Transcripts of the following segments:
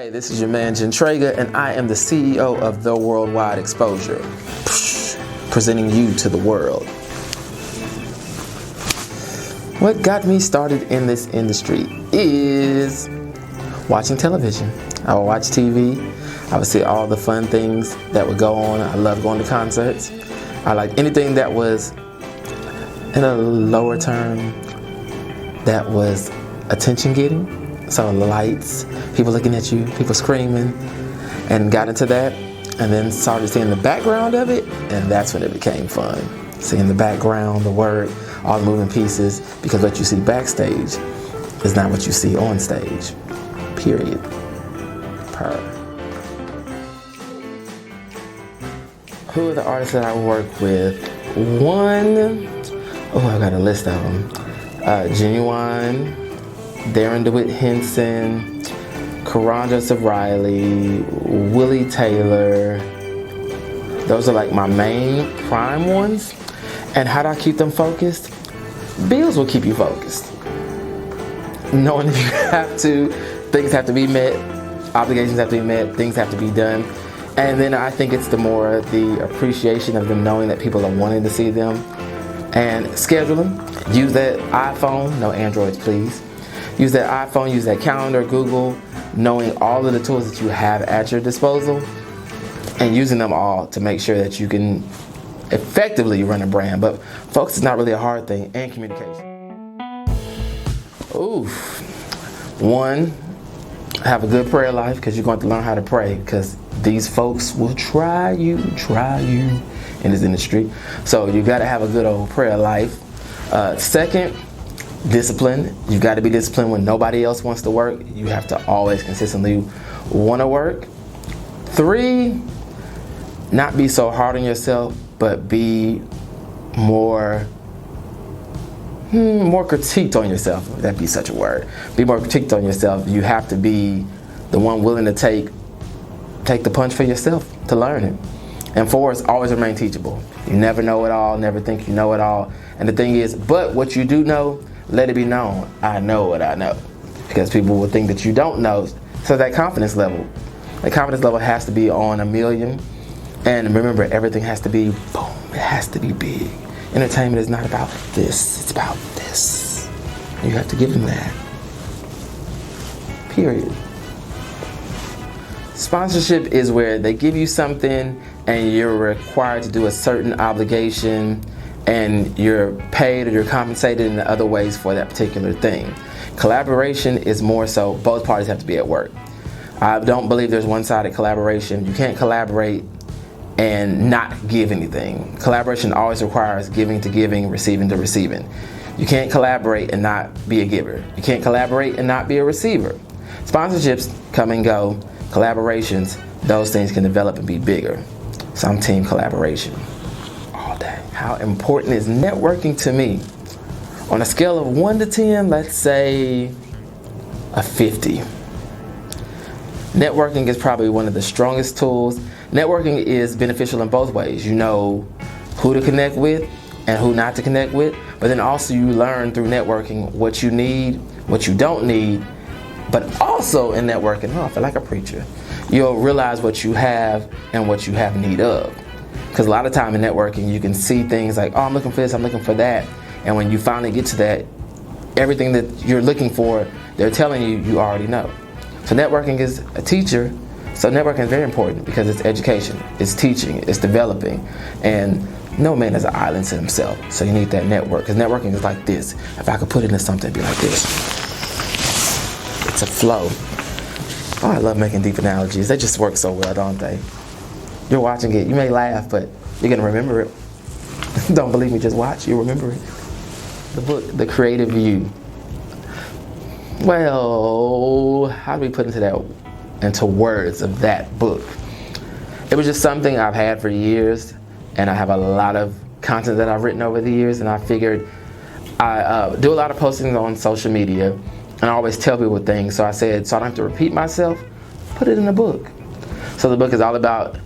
Hey, this is your man Jentrega, and I am the CEO of The Worldwide Exposure, presenting you to the world. What got me started in this industry is watching television. I would watch TV. I would see all the fun things that would go on. I love going to concerts. I liked anything that was in a lower term that was attention getting. So lights, people looking at you, people screaming, and got into that, and then started seeing the background of it, and that's when it became fun. Seeing the background, the work, all the moving pieces, because what you see backstage is not what you see on stage, period. Who are the artists that I work with? I got a list of them. Genuine, Darren DeWitt Henson, Karan Joseph Riley, Willie Taylor. Those are like my main prime ones. And how do I keep them focused? Bills will keep you focused. Knowing that you have to, things have to be met, obligations have to be met, things have to be done. And then I think it's the appreciation of them knowing that people are wanting to see them. And scheduling. Use that iPhone, no Androids please. Use that iPhone, use that calendar, Google, knowing all of the tools that you have at your disposal and using them all to make sure that you can effectively run a brand. But folks, it's not really a hard thing, and communication. One, have a good prayer life, because you're going to learn how to pray, because these folks will try you in this industry. So you got to have a good old prayer life. Second, discipline. You got to be disciplined when nobody else wants to work. You have to always consistently want to work. 3, not be so hard on yourself, but be more critiqued on yourself. That'd be such a word. Be more critiqued on yourself. You have to be the one willing to take the punch for yourself to learn it. And 4 is always remain teachable. You never know it all, never think you know it all. And the thing is, but what you do know, let it be known. I know what I know. Because people will think that you don't know. So that confidence level has to be on 1,000,000. And remember, everything has to be boom. It has to be big. Entertainment is not about this. It's about this. You have to give them that. Period. Sponsorship is where they give you something and you're required to do a certain obligation, and you're paid or you're compensated in other ways for that particular thing. Collaboration is more so both parties have to be at work. I don't believe there's one-sided collaboration. You can't collaborate and not give anything. Collaboration always requires giving to giving, receiving to receiving. You can't collaborate and not be a giver. You can't collaborate and not be a receiver. Sponsorships come and go. Collaborations, those things can develop and be bigger. So I'm team collaboration all day. How important is networking to me? On a scale of 1 to 10, let's say a 50. Networking is probably one of the strongest tools. Networking is beneficial in both ways. You know who to connect with and who not to connect with, but then also you learn through networking what you need, what you don't need, but also in networking, I feel like a preacher, you'll realize what you have and what you have need of. Because a lot of time in networking, you can see things like, I'm looking for this, I'm looking for that. And when you finally get to that, everything that you're looking for, they're telling you, you already know. So networking is a teacher. So networking is very important because it's education, it's teaching, it's developing. And no man is an island to himself. So you need that network. Because networking is like this. If I could put it into something, it'd be like this. It's a flow. I love making deep analogies. They just work so well, don't they? You're watching it. You may laugh, but you're going to remember it. Don't believe me, just watch. You'll remember it. The book, The Creative You. Well, how do we put into words of that book? It was just something I've had for years, and I have a lot of content that I've written over the years, and I figured I do a lot of postings on social media, and I always tell people things, so I said, so I don't have to repeat myself, put it in a book. So the book is all about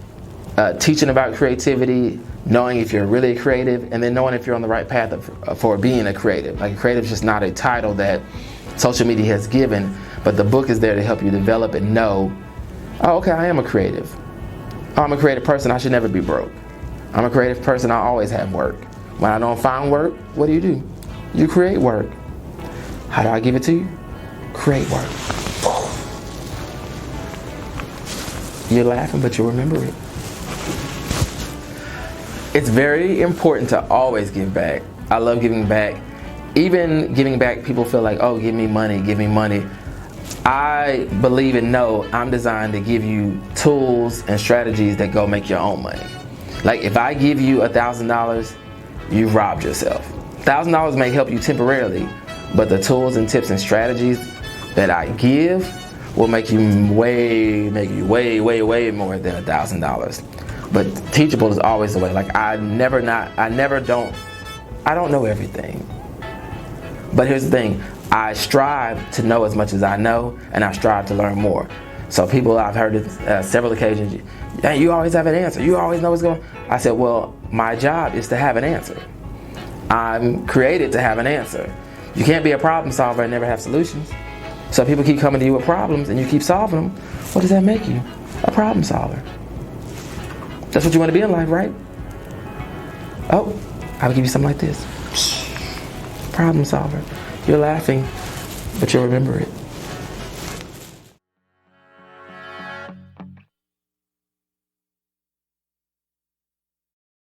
teaching about creativity, knowing if you're really creative, and then knowing if you're on the right path for being a creative. Like, a creative is just not a title that social media has given, but the book is there to help you develop and know Oh, okay, I am a creative. Oh, I'm a creative person, I should never be broke. I'm a creative person, I always have work. When I don't find work, what do? You create work. How do I give it to you? Create work. You're laughing, but you'll remember it. It's very important to always give back. I love giving back. Even giving back, people feel like, oh, give me money, give me money. I believe and know I'm designed to give you tools and strategies that go make your own money. Like if I give you $1,000, you've robbed yourself. $1,000 may help you temporarily, but the tools and tips and strategies that I give will make you way more than $1,000. But teachable is always the way. Like I don't know everything. But here's the thing, I strive to know as much as I know, and I strive to learn more. So people, I've heard it several occasions, hey, you always have an answer, you always know what's going on. I said, well, my job is to have an answer. I'm created to have an answer. You can't be a problem solver and never have solutions. So people keep coming to you with problems and you keep solving them. What does that make you? A problem solver. That's what you want to be in life, right? Oh, I'll give you something like this. Problem solver. You're laughing, but you'll remember it.